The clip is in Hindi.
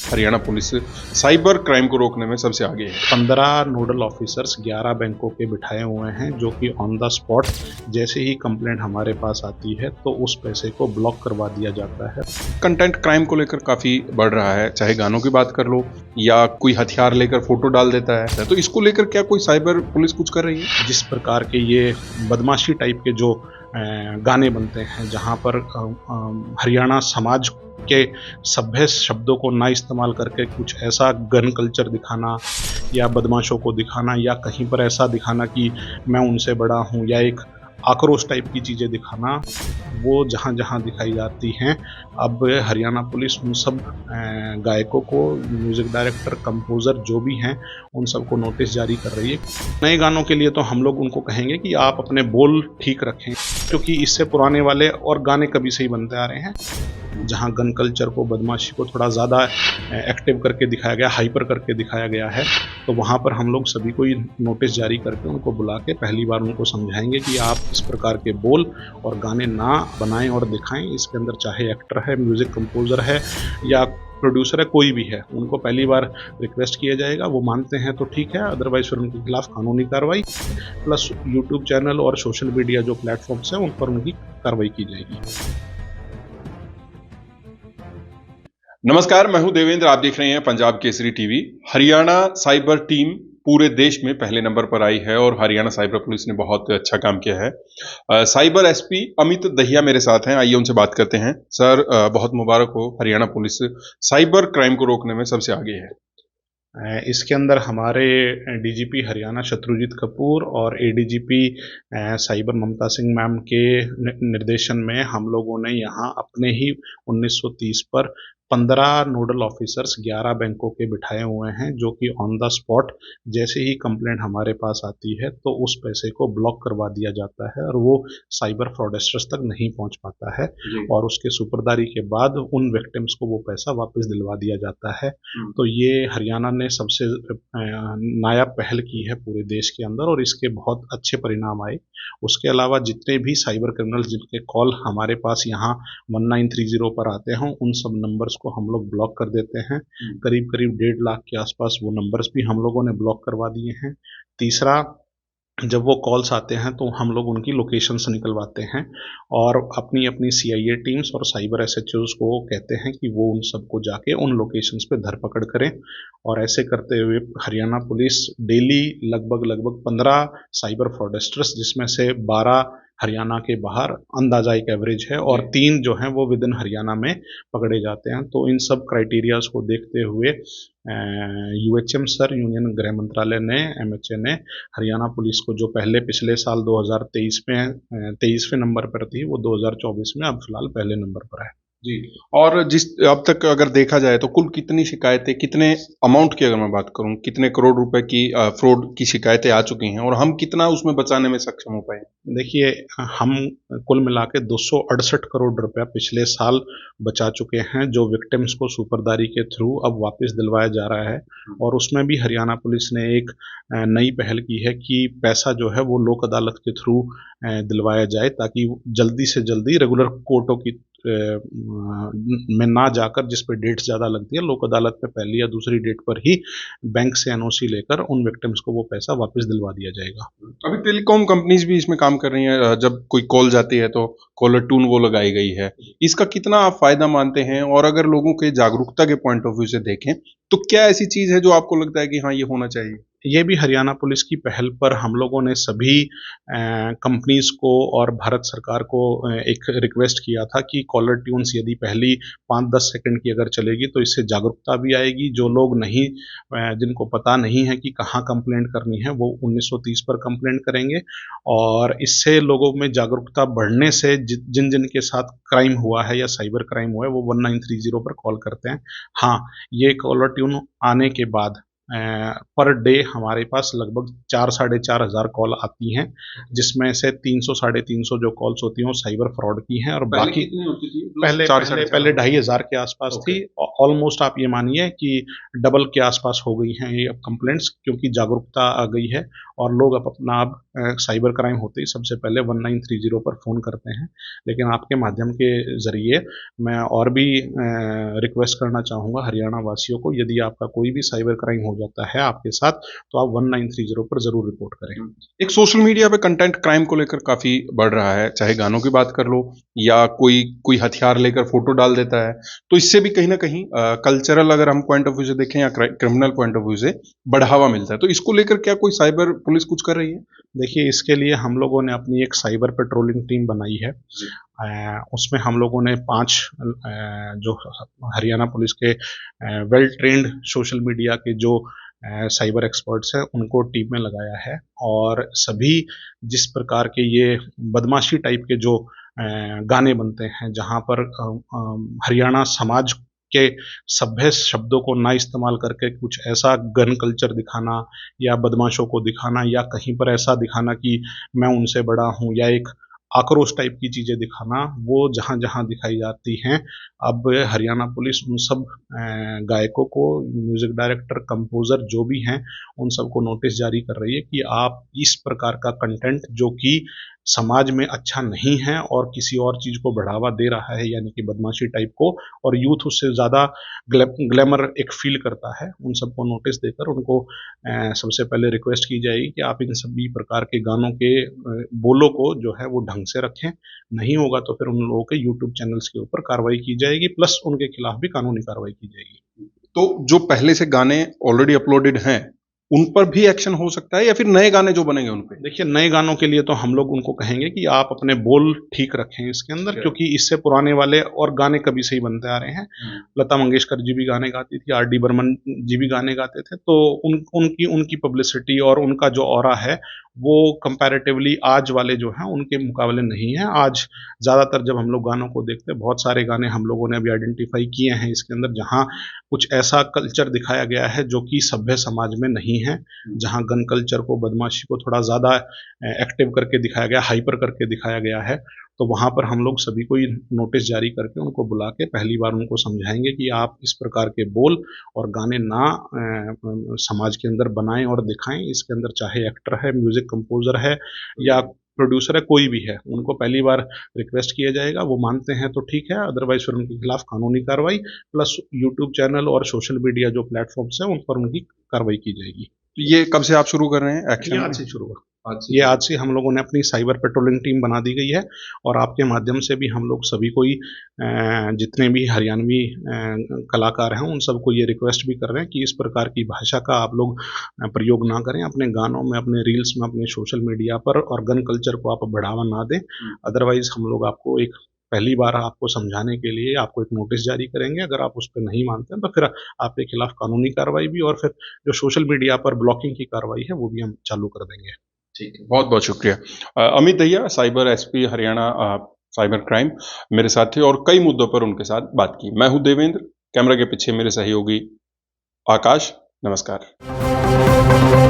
हरियाणा पुलिस साइबर क्राइम को रोकने में सबसे आगे है। 15 नोडल ऑफिसर्स 11 बैंकों के बिठाए हुए हैं, जो कि ऑन द स्पॉट जैसे ही कंप्लेंट हमारे पास आती है तो उस पैसे को ब्लॉक करवा दिया जाता है। कंटेंट क्राइम को लेकर काफ़ी बढ़ रहा है, चाहे गानों की बात कर लो या कोई हथियार लेकर फोटो डाल देता है, तो इसको लेकर क्या कोई साइबर पुलिस कुछ कर रही है? जिस प्रकार के ये बदमाशी टाइप के जो गाने बनते हैं, जहाँ पर हरियाणा समाज के सभ्य शब्दों को ना इस्तेमाल करके कुछ ऐसा गन कल्चर दिखाना या बदमाशों को दिखाना या कहीं पर ऐसा दिखाना कि मैं उनसे बड़ा हूँ या एक आक्रोश टाइप की चीज़ें दिखाना, वो जहाँ जहाँ दिखाई जाती हैं, अब हरियाणा पुलिस उन सब गायकों को, म्यूज़िक डायरेक्टर, कंपोज़र जो भी हैं, उन सबको नोटिस जारी कर रही है। नए गानों के लिए तो हम लोग उनको कहेंगे कि आप अपने बोल ठीक रखें, क्योंकि इससे पुराने वाले और गाने कभी से ही बनते आ रहे हैं, जहाँ गन कल्चर को, बदमाशी को थोड़ा ज़्यादा एक्टिव करके दिखाया गया, हाइपर करके दिखाया गया है। तो वहाँ पर हम लोग सभी को नोटिस जारी करके उनको बुला के पहली बार उनको समझाएंगे कि आप इस प्रकार के बोल और गाने ना बनाएं और दिखाएं। इसके अंदर चाहे एक्टर है, म्यूज़िक कंपोज़र है या प्रोड्यूसर है, कोई भी है, उनको पहली बार रिक्वेस्ट किया जाएगा, वो मानते हैं तो ठीक है, अदरवाइज फिर उनके खिलाफ कानूनी कार्रवाई, प्लस यूट्यूब चैनल और सोशल मीडिया जो प्लेटफॉर्म्स हैं उन पर उनकी कार्रवाई की जाएगी। नमस्कार, मैं हूं देवेंद्र, आप देख रहे हैं Punjab Kesari TV. Haryana cyber team पूरे देश में पहले नंबर पर आई है और हरियाणा साइबर पुलिस ने बहुत अच्छा काम किया है। साइबर एसपी अमित दहिया मेरे साथ हैं, आइए उनसे बात करते हैं। सर, बहुत मुबारक हो, हरियाणा पुलिस साइबर क्राइम को रोकने में सबसे आगे है। इसके अंदर हमारे डीजीपी हरियाणा शत्रुजीत कपूर और एडीजीपी साइबर ममता सिंह मैम के निर्देशन में हम लोगों ने यहाँ अपने ही 1930 पर 15 नोडल ऑफिसर्स 11 बैंकों के बिठाए हुए हैं, जो कि ऑन द स्पॉट जैसे ही कंप्लेंट हमारे पास आती है तो उस पैसे को ब्लॉक करवा दिया जाता है और वो साइबर फ्रॉडस्टर्स तक नहीं पहुंच पाता है और उसके सुपरदारी के बाद उन विक्टिम्स को वो पैसा वापस दिलवा दिया जाता है। तो ये हरियाणा ने सबसे नायाब पहल की है पूरे देश के अंदर और इसके बहुत अच्छे परिणाम आए। उसके अलावा जितने भी साइबर क्रिमिनल्स जिनके कॉल हमारे पास यहाँ 1930 पर आते हैं, उन सब नंबर्स को हम लोग ब्लॉक कर देते हैं। करीब करीब 1.5 लाख के आसपास वो नंबर्स भी हम लोगों ने ब्लॉक करवा दिए हैं। तीसरा, जब वो कॉल्स आते हैं तो हम लोग उनकी लोकेशंस निकलवाते हैं और अपनी अपनी सीआईए टीम्स और साइबर एसएचओज को कहते हैं कि वो उन सबको जाके उन लोकेशंस पे धरपकड़ करें। और ऐसे करते हुए हरियाणा पुलिस डेली लगभग 15 साइबर फ्रॉडस्टर्स, जिसमें से 12 हरियाणा के बाहर, अंदाजा एक एवरेज है, और 3 जो हैं वो विद इन हरियाणा में पकड़े जाते हैं। तो इन सब क्राइटेरियाज को देखते हुए यूएचएम सर, यूनियन गृह मंत्रालय ने, एमएचए ने हरियाणा पुलिस को, जो पहले पिछले साल 2023 में 23वें नंबर पर थी, वो 2024 में अब फिलहाल पहले नंबर पर है जी। और जिस अब तक अगर देखा जाए तो कुल कितनी शिकायतें, कितने अमाउंट की अगर मैं बात करूं, कितने करोड़ रुपए की फ्रॉड की शिकायतें आ चुकी हैं और हम कितना उसमें बचाने में सक्षम हो पाए? देखिए, हम कुल मिला के 268 करोड़ रुपया पिछले साल बचा चुके हैं, जो विक्टिम्स को सुपरदारी के थ्रू अब वापस दिलवाया जा रहा है। और उसमें भी हरियाणा पुलिस ने एक नई पहल की है कि पैसा जो है वो लोक अदालत के थ्रू दिलवाया जाए, ताकि जल्दी से जल्दी रेगुलर कोर्टों की में ना जाकर, जिस पे डेट्स ज़्यादा लगती है, लोक अदालत में पहली या दूसरी डेट पर ही बैंक से एनओसी लेकर उन विक्टिम्स को वो पैसा वापस दिलवा दिया जाएगा। अभी टेलीकॉम कंपनीज भी इसमें काम कर रही हैं, जब कोई कॉल जाती है तो कॉलर ट्यून वो लगाई गई है, इसका कितना आप फायदा मानते हैं? और अगर लोगों के जागरूकता के पॉइंट ऑफ व्यू से देखें तो क्या ऐसी चीज है जो आपको लगता है कि हाँ, ये होना चाहिए? ये भी हरियाणा पुलिस की पहल पर हम लोगों ने सभी कंपनीज को और भारत सरकार को एक रिक्वेस्ट किया था कि कॉलर ट्यून्स यदि पहली 5-10 सेकंड की अगर चलेगी तो इससे जागरूकता भी आएगी। जो लोग नहीं, जिनको पता नहीं है कि कहाँ कंप्लेंट करनी है, वो 1930 पर कंप्लेंट करेंगे और इससे लोगों में जागरूकता बढ़ने से जिन जिन के साथ क्राइम हुआ है या साइबर क्राइम हुआ है, वो 1930 पर कॉल करते हैं। हाँ, ये कॉलर ट्यून आने के बाद पर डे हमारे पास लगभग 4-4,500 कॉल आती हैं, जिसमें से 300 साढ़े 300 जो कॉल्स होती हैं वो साइबर फ्रॉड की हैं, और बाकी कितनी होती थी? पहले चार पहले साढ़े पहले चार 2,500 के आसपास ओके। थी। ऑलमोस्ट आप ये मानिए कि डबल के आसपास हो गई हैं ये अब कंप्लेंट्स, क्योंकि जागरूकता आ गई है और लोग अब साइबर क्राइम होते ही सबसे पहले 1930 पर फ़ोन करते हैं। लेकिन आपके माध्यम के ज़रिए मैं और भी रिक्वेस्ट करना चाहूँगा हरियाणा वासियों को, यदि आपका कोई भी साइबर क्राइम हो जाता है आपके साथ, तो आप 1930 पर ज़रूर रिपोर्ट करें। एक सोशल मीडिया पे कंटेंट क्राइम को लेकर काफी बढ़ रहा है, चाहे गानों की बात कर लो या कोई कोई हथियार लेकर फोटो डाल देता है, तो इससे भी कहीं ना कहीं कल्चरल अगर हम पॉइंट ऑफ व्यू से देखें या क्रिमिनल पॉइंट ऑफ व्यू से बढ़ावा मिलता है। तो इसको लेकर क्या कोई साइबर पुलिस कुछ कर रही है? देखिए, इसके लिए हम लोगों ने अपनी एक साइबर पेट्रोलिंग टीम बनाई है। उसमें हम लोगों ने 5 जो हरियाणा पुलिस के वेल ट्रेंड सोशल मीडिया के जो साइबर एक्सपर्ट्स हैं उनको टीम में लगाया है, और सभी जिस प्रकार के ये बदमाशी टाइप के जो गाने बनते हैं, जहाँ पर हरियाणा समाज के सभ्य शब्दों को ना इस्तेमाल करके कुछ ऐसा गन कल्चर दिखाना या बदमाशों को दिखाना या कहीं पर ऐसा दिखाना कि मैं उनसे बड़ा हूँ, या एक आक्रोश टाइप की चीज़ें दिखाना, वो जहाँ-जहाँ दिखाई जाती हैं, अब हरियाणा पुलिस उन सब गायकों को, म्यूज़िक डायरेक्टर, कंपोज़र जो भी हैं, उन सबको नोटिस जारी कर रही है कि आप इस प्रकार का कंटेंट जो कि समाज में अच्छा नहीं है और किसी और चीज़ को बढ़ावा दे रहा है, यानी कि बदमाशी टाइप को, और यूथ उससे ज़्यादा ग्लैमर एक फ़ील करता है, उन सबको नोटिस देकर उनको सबसे पहले रिक्वेस्ट की जाएगी कि आप इन सभी प्रकार के गानों के बोलों को जो है वो ढंग से रखें। नहीं होगा तो फिर उन लोगों के यूट्यूब चैनल्स के ऊपर कार्रवाई की जाएगी, प्लस उनके खिलाफ भी कानूनी कार्रवाई की जाएगी। तो जो पहले से गाने ऑलरेडी अपलोडेड हैं उन पर भी एक्शन हो सकता है या फिर नए गाने जो बनेंगे उन पे? देखिए, नए गानों के लिए तो हम लोग उनको कहेंगे कि आप अपने बोल ठीक रखें इसके अंदर, क्योंकि इससे पुराने वाले और गाने कभी से ही बनते आ रहे हैं। लता मंगेशकर जी भी गाने गाती थी, आर डी बर्मन जी भी गाने गाते थे, तो उनकी उनकी पब्लिसिटी और उनका जो ऑरा है वो कंपैरेटिवली आज वाले जो हैं उनके मुकाबले नहीं है। आज ज़्यादातर जब हम लोग गानों को देखते हैं, बहुत सारे गाने हम लोगों ने अभी आइडेंटिफाई किए हैं इसके अंदर, जहाँ कुछ ऐसा कल्चर दिखाया गया है जो कि सभ्य समाज में नहीं है, जहाँ गन कल्चर को, बदमाशी को थोड़ा ज़्यादा एक्टिव करके दिखाया गया, हाइपर करके दिखाया गया है। तो वहाँ पर हम लोग सभी को ही नोटिस जारी करके उनको बुला के पहली बार उनको समझाएंगे कि आप इस प्रकार के बोल और गाने ना समाज के अंदर बनाएं और दिखाएं। इसके अंदर चाहे एक्टर है, म्यूजिक कंपोजर है या प्रोड्यूसर है, कोई भी है, उनको पहली बार रिक्वेस्ट किया जाएगा, वो मानते हैं तो ठीक है, अदरवाइज फिर उनके खिलाफ कानूनी कार्रवाई, प्लस यूट्यूब चैनल और सोशल मीडिया जो प्लेटफॉर्म्स हैं उन पर उनकी कार्रवाई की जाएगी। तो ये कब से आप शुरू कर रहे हैं एक्शन? ये आज से शुरू हुआ। ये आज से हम लोगों ने अपनी साइबर पेट्रोलिंग टीम बना दी गई है, और आपके माध्यम से भी हम लोग सभी को ही जितने भी हरियाणवी कलाकार हैं उन सबको ये रिक्वेस्ट भी कर रहे हैं कि इस प्रकार की भाषा का आप लोग प्रयोग ना करें अपने गानों में, अपने रील्स में, अपने सोशल मीडिया पर, और गन कल्चर को आप बढ़ावा ना दें। अदरवाइज हम लोग आपको एक पहली बार आपको समझाने के लिए आपको एक नोटिस जारी करेंगे। अगर आप उस पर नहीं मानते हैं तो फिर आपके खिलाफ कानूनी कार्रवाई भी, और फिर जो सोशल मीडिया पर ब्लॉकिंग की कार्रवाई है वो भी हम चालू कर देंगे। ठीक है, बहुत बहुत शुक्रिया। Amit Dahiya, cyber SP Haryana cyber crime, मेरे साथ थे और कई मुद्दों पर उनके साथ बात की। मैं हूं देवेंद्र, कैमरा के पीछे मेरे सहयोगी आकाश। नमस्कार।